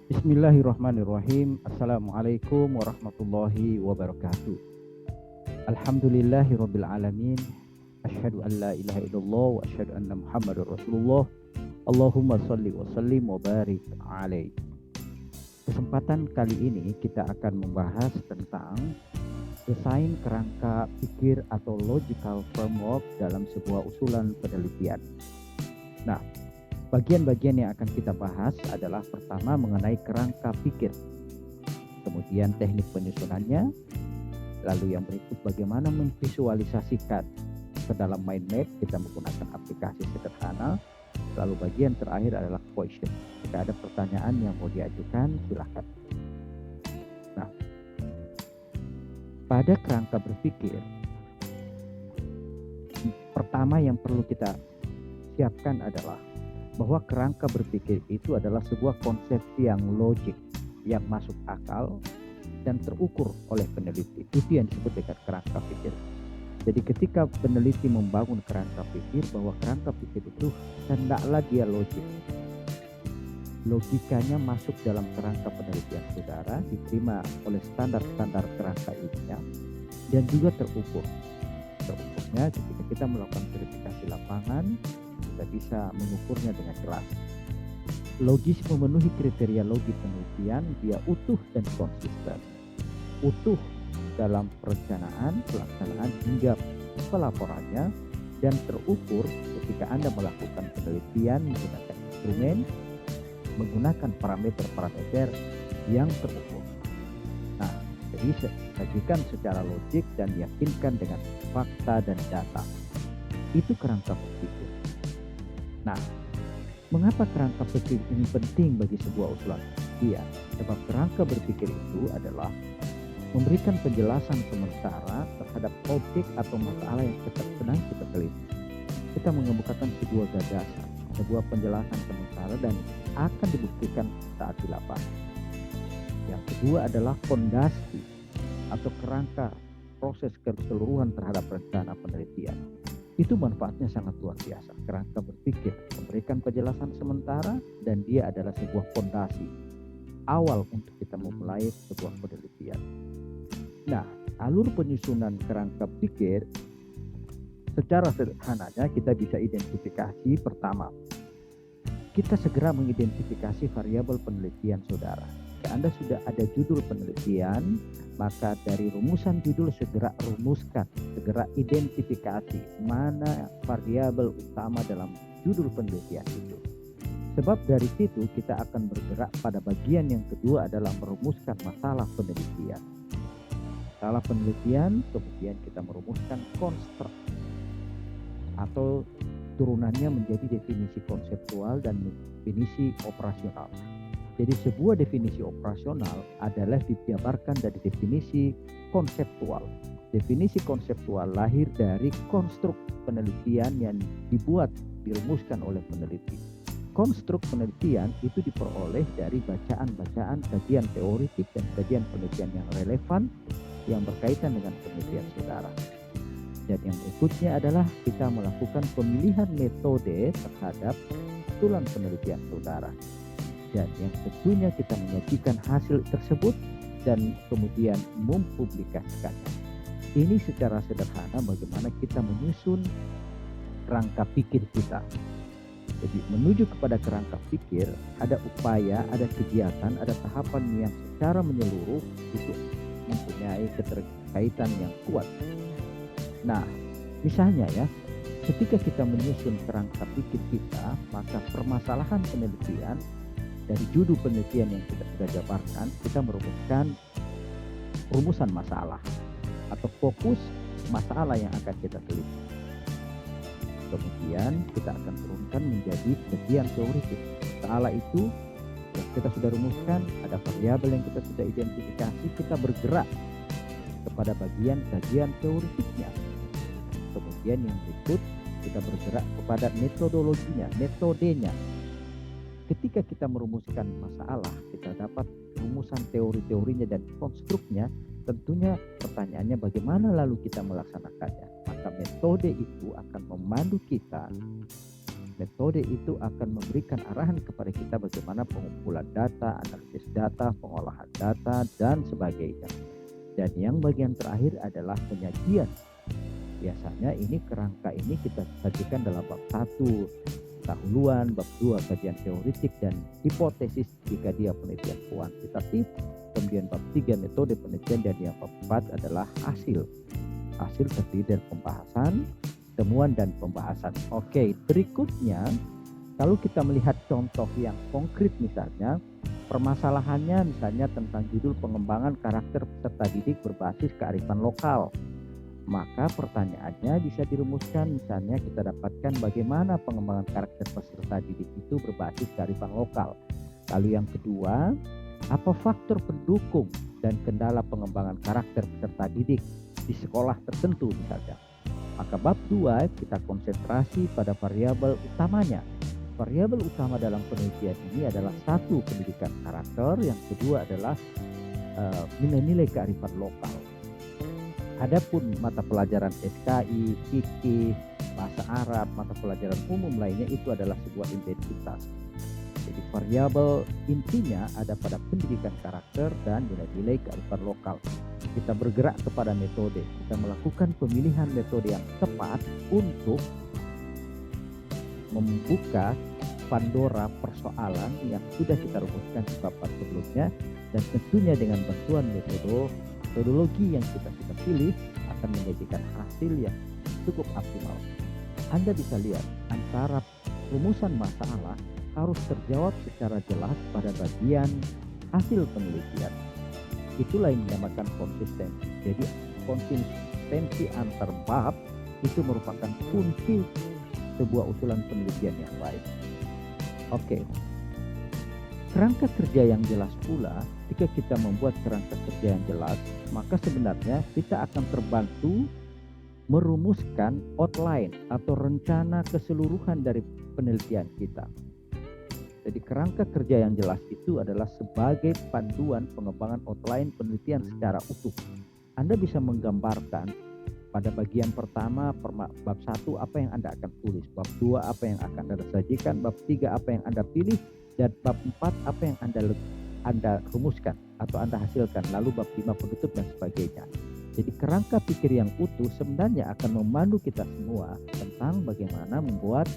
Bismillahirrahmanirrahim. Assalamualaikum warahmatullahi wabarakatuh. Alhamdulillahirabbil alamin. Asyhadu an la ilaha illallah wa asyhadu anna Muhammadar Rasulullah. Allahumma shalli wa sallim wa barik alaihi. Kesempatan kali ini kita akan membahas tentang desain kerangka pikir atau logical framework dalam sebuah usulan penelitian. Nah, bagian-bagian yang akan kita bahas adalah pertama mengenai kerangka pikir, kemudian teknik penyusunannya, lalu yang berikut bagaimana memvisualisasikan ke dalam mind map kita menggunakan aplikasi sederhana, lalu bagian terakhir adalah question. Jika ada pertanyaan yang mau diajukan, silakan. Nah, pada kerangka berpikir, pertama yang perlu kita siapkan adalah bahwa kerangka berpikir itu adalah sebuah konsep yang logik, yang masuk akal dan terukur oleh peneliti. Itu yang disebut dengan kerangka pikir. Jadi ketika peneliti membangun kerangka pikir, bahwa kerangka pikir itu hendaklah dia logik. Logikanya masuk dalam kerangka penelitian saudara, diterima oleh standar-standar kerangka ilmiah, dan juga terukur. Terukurnya ketika kita melakukan verifikasi lapangan, kita bisa mengukurnya dengan jelas. Logis memenuhi kriteria logi penelitian, dia utuh dan konsisten. Utuh dalam perencanaan, pelaksanaan hingga pelaporannya, dan terukur ketika Anda melakukan penelitian menggunakan instrumen, menggunakan parameter-parameter yang terukur. Nah, jadi sajikan secara logik dan yakinkan dengan fakta dan data. Itu kerangka berpikir. Nah, mengapa kerangka berpikir ini penting bagi sebuah usulan penelitian? Sebab kerangka berpikir itu adalah memberikan penjelasan sementara terhadap objek atau masalah yang sedang kita teliti. Kita mengemukakan sebuah gagasan, sebuah penjelasan sementara dan akan dibuktikan saat di lapangan. Yang kedua adalah fondasi atau kerangka proses keseluruhan terhadap rencana penelitian. Itu manfaatnya sangat luar biasa. Kerangka berpikir memberikan penjelasan sementara dan dia adalah sebuah fondasi awal untuk kita memulai sebuah penelitian. Nah, alur penyusunan kerangka pikir secara sederhananya kita bisa identifikasi. Pertama, kita segera mengidentifikasi variabel penelitian saudara. Jika Anda sudah ada judul penelitian, maka dari rumusan judul segera rumuskan, segera identifikasi mana variabel utama dalam judul penelitian itu. Sebab dari situ kita akan bergerak pada bagian yang kedua adalah merumuskan masalah penelitian. Masalah penelitian, kemudian kita merumuskan konstruk atau turunannya menjadi definisi konseptual dan definisi operasional. Jadi sebuah definisi operasional adalah dijabarkan dari definisi konseptual. Definisi konseptual lahir dari konstruk penelitian yang dirumuskan oleh peneliti. Konstruk penelitian itu diperoleh dari bacaan-bacaan kajian teoritik dan kajian penelitian yang relevan yang berkaitan dengan penelitian saudara. Dan yang berikutnya adalah kita melakukan pemilihan metode terhadap usulan penelitian saudara. Dan yang tentunya kita menyajikan hasil tersebut dan kemudian mempublikasikannya. Ini secara sederhana bagaimana kita menyusun kerangka pikir kita. Jadi menuju kepada kerangka pikir ada upaya, ada kegiatan, ada tahapan yang secara menyeluruh itu mempunyai keterkaitan yang kuat. Nah, misalnya ya, ketika kita menyusun kerangka pikir kita, maka permasalahan penelitian dari judul penelitian yang kita sudah jabarkan, kita merumuskan rumusan masalah atau fokus masalah yang akan kita teliti. Kemudian kita akan turunkan menjadi bagian teoritis. Masalah itu yang kita sudah rumuskan, ada variabel yang kita sudah identifikasi, kita bergerak kepada bagian kajian teoritiknya. Kemudian yang berikut kita bergerak kepada metodologinya, metodenya. Ketika kita merumuskan masalah, kita dapat rumusan teori-teorinya dan konstruknya. Tentunya pertanyaannya bagaimana lalu kita melaksanakannya. Maka metode itu akan memandu kita Metode itu akan memberikan arahan kepada kita bagaimana pengumpulan data, analisis data, pengolahan data, dan sebagainya. Dan yang bagian terakhir adalah penyajian. Biasanya ini kerangka ini kita sajikan dalam bab 1 pendahuluan, bab 2 kajian teoretik dan hipotesis jika dia penelitian kuantitatif, kemudian bab 3 metode penelitian, dan yang bab 4 adalah hasil. Hasil terdiri dari pembahasan, temuan, dan pembahasan. Oke, berikutnya kalau kita melihat contoh yang konkret, misalnya permasalahannya misalnya tentang judul pengembangan karakter peserta didik berbasis kearifan lokal. Maka pertanyaannya bisa dirumuskan, misalnya kita dapatkan bagaimana pengembangan karakter peserta didik itu berbasis kearifan lokal. Lalu yang kedua, apa faktor pendukung dan kendala pengembangan karakter peserta didik di sekolah tertentu misalnya. Maka bab 2 kita konsentrasi pada variabel utamanya. Variabel utama dalam penelitian ini adalah 1, pendidikan karakter, yang kedua adalah nilai-nilai kearifan lokal. Adapun mata pelajaran SKI, fikih, bahasa Arab, mata pelajaran umum lainnya itu adalah sebuah identitas. Jadi variabel intinya ada pada pendidikan karakter dan nilai-nilai kearifan lokal. Kita bergerak kepada metode, kita melakukan pemilihan metode yang tepat untuk membuka Pandora persoalan yang sudah kita rumuskan di bab sebelumnya, dan tentunya dengan bantuan metodologi yang kita pilih akan menjadikan hasil yang cukup optimal. Anda bisa lihat antara rumusan masalah harus terjawab secara jelas pada bagian hasil penelitian. Itulah yang dinamakan konsistensi. Jadi konsistensi antar bab itu merupakan kunci sebuah usulan penelitian yang baik. Oke. Kerangka kerja yang jelas pula, jika kita membuat kerangka kerja yang jelas, maka sebenarnya kita akan terbantu merumuskan outline atau rencana keseluruhan dari penelitian kita. Jadi kerangka kerja yang jelas itu adalah sebagai panduan pengembangan outline penelitian secara utuh. Anda bisa menggambarkan pada bagian pertama bab 1 apa yang Anda akan tulis, bab 2 apa yang akan Anda sajikan, bab 3 apa yang Anda pilih, dan bab 4 apa yang Anda rumuskan atau Anda hasilkan, lalu bab 5 penutup dan sebagainya. Jadi kerangka pikir yang utuh sebenarnya akan memandu kita semua tentang bagaimana membuat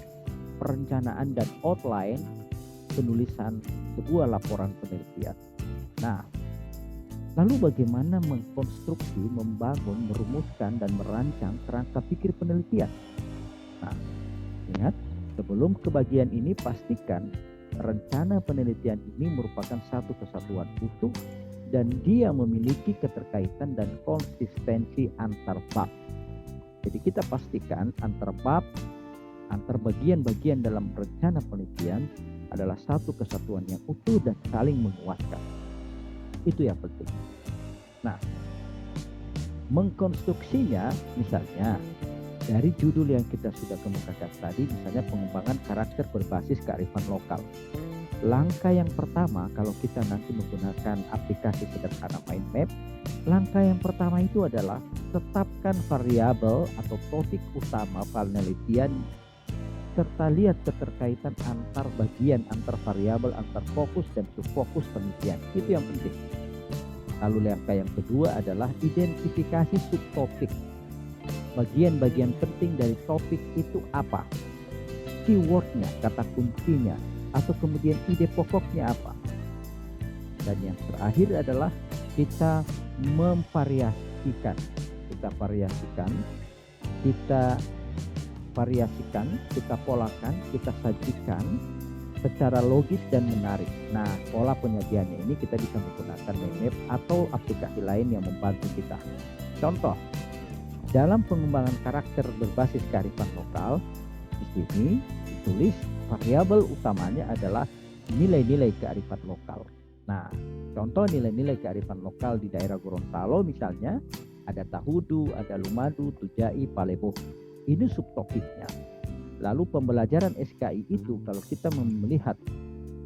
perencanaan dan outline penulisan sebuah laporan penelitian. Nah, lalu bagaimana mengkonstruksi, membangun, merumuskan, dan merancang kerangka pikir penelitian? Nah, ingat, sebelum ke bagian ini pastikan rencana penelitian ini merupakan satu kesatuan utuh dan dia memiliki keterkaitan dan konsistensi antar bab. Jadi kita pastikan antar bab, antar bagian-bagian dalam rencana penelitian adalah satu kesatuan yang utuh dan saling menguatkan. Itu yang penting. Nah, mengkonstruksinya misalnya dari judul yang kita sudah kemukakan tadi, misalnya pengembangan karakter berbasis kearifan lokal. Langkah yang pertama kalau kita nanti menggunakan aplikasi sederhana mind map, langkah yang pertama itu adalah tetapkan variabel atau topik utama penelitian serta lihat keterkaitan antar bagian, antar variabel, antar fokus dan subfokus penelitian. Itu yang penting. Lalu langkah yang kedua adalah identifikasi subtopik. Bagian-bagian penting dari topik itu apa? Keywordnya, kata kuncinya, atau kemudian ide pokoknya apa? Dan yang terakhir adalah kita memvariasikan. Kita polakan, kita sajikan secara logis dan menarik. Nah, pola penyajiannya ini kita bisa menggunakan mind map atau aplikasi lain yang membantu kita. Contoh, dalam pengembangan karakter berbasis kearifan lokal, di sini ditulis variabel utamanya adalah nilai-nilai kearifan lokal. Nah, contoh nilai-nilai kearifan lokal di daerah Gorontalo misalnya, ada Tahudu, ada Lumadu, Tujai, Palebo. Ini subtopiknya. Lalu pembelajaran SKI itu, kalau kita melihat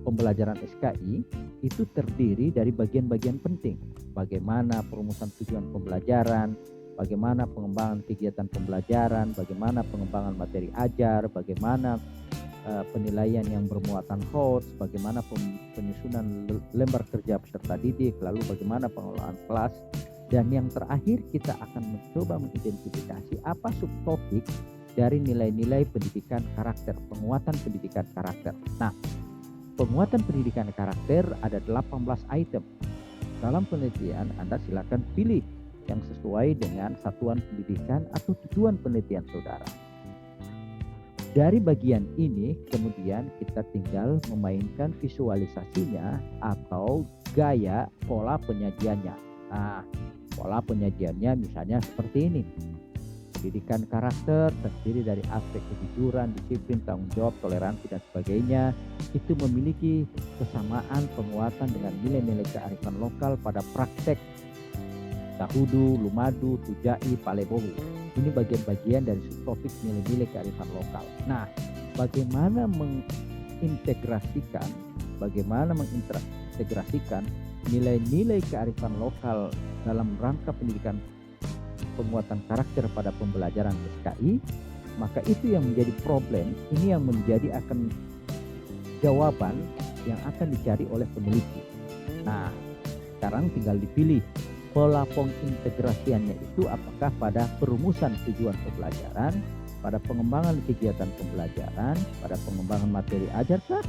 pembelajaran SKI itu terdiri dari bagian-bagian penting. Bagaimana perumusan tujuan pembelajaran, bagaimana pengembangan kegiatan pembelajaran, bagaimana pengembangan materi ajar, bagaimana penilaian yang bermuatan hoax, bagaimana penyusunan lembar kerja peserta didik, lalu bagaimana pengelolaan kelas, dan yang terakhir kita akan mencoba mengidentifikasi apa subtopik dari nilai-nilai pendidikan karakter, penguatan pendidikan karakter. Nah, penguatan pendidikan karakter ada 18 item. Dalam penelitian Anda silakan pilih yang sesuai dengan satuan pendidikan atau tujuan penelitian saudara. Dari bagian ini kemudian kita tinggal memainkan visualisasinya atau gaya pola penyajiannya. Nah, pola penyajiannya misalnya seperti ini. Pendidikan karakter terdiri dari aspek kejujuran, disiplin, tanggung jawab, toleransi, dan sebagainya. Itu memiliki kesamaan penguatan dengan nilai-nilai kearifan lokal pada praktek Tahudu, Lumadu, Tujai, Palebohu. Ini bagian-bagian dari subtopik nilai-nilai kearifan lokal. Nah, bagaimana mengintegrasikan nilai-nilai kearifan lokal dalam rangka pendidikan penguatan karakter pada pembelajaran SKI, maka itu yang menjadi problem, ini yang menjadi akan jawaban yang akan dicari oleh peneliti. Nah, sekarang tinggal dipilih pola pengintegrasiannya itu apakah pada perumusan tujuan pembelajaran, pada pengembangan kegiatan pembelajaran, pada pengembangan materi ajarkah,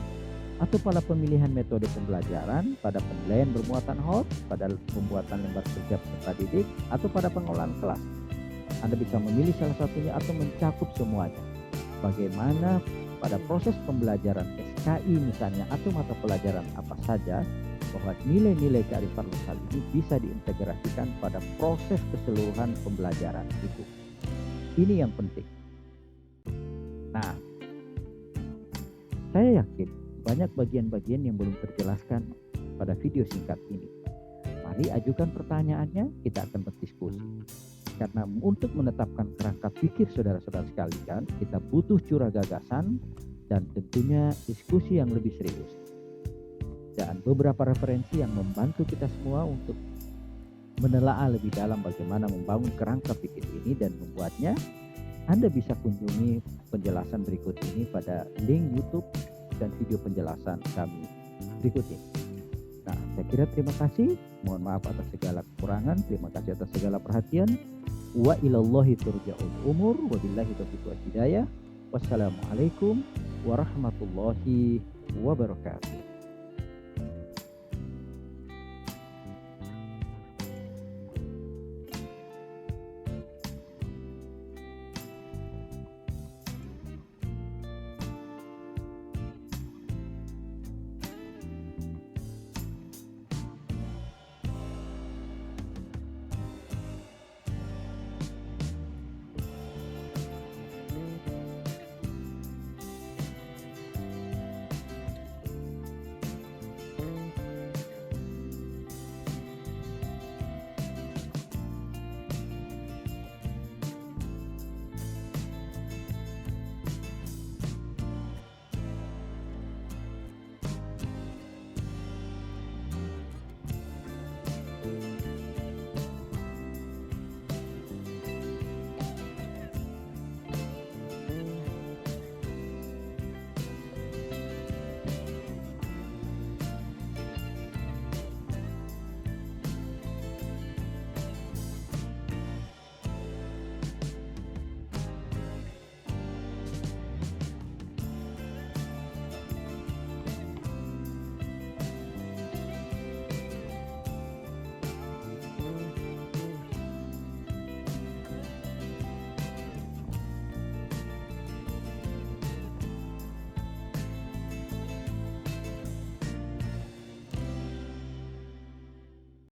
atau pada pemilihan metode pembelajaran, pada penilaian bermuatan hoax, pada pembuatan lembar kerja peserta didik, atau pada pengelolaan kelas. Anda bisa memilih salah satunya atau mencakup semuanya. Bagaimana pada proses pembelajaran SKI misalnya atau mata pelajaran apa saja, bahwa nilai-nilai kearifan lokal ini bisa diintegrasikan pada proses keseluruhan pembelajaran itu. Ini yang penting. Nah, saya yakin banyak bagian-bagian yang belum terjelaskan pada video singkat ini. Mari ajukan pertanyaannya, kita akan berdiskusi. Karena untuk menetapkan kerangka pikir saudara-saudara sekalian, kita butuh curah gagasan dan tentunya diskusi yang lebih serius. Dan beberapa referensi yang membantu kita semua untuk menelaah lebih dalam bagaimana membangun kerangka pikir ini dan membuatnya. Anda bisa kunjungi penjelasan berikut ini pada link YouTube dan video penjelasan kami berikut ini. Nah, saya kira terima kasih. Mohon maaf atas segala kekurangan. Terima kasih atas segala perhatian. Wa ilallahi turja'ul umur. Wabillahi taufiq wal hidayah. Wassalamualaikum warahmatullahi wabarakatuh.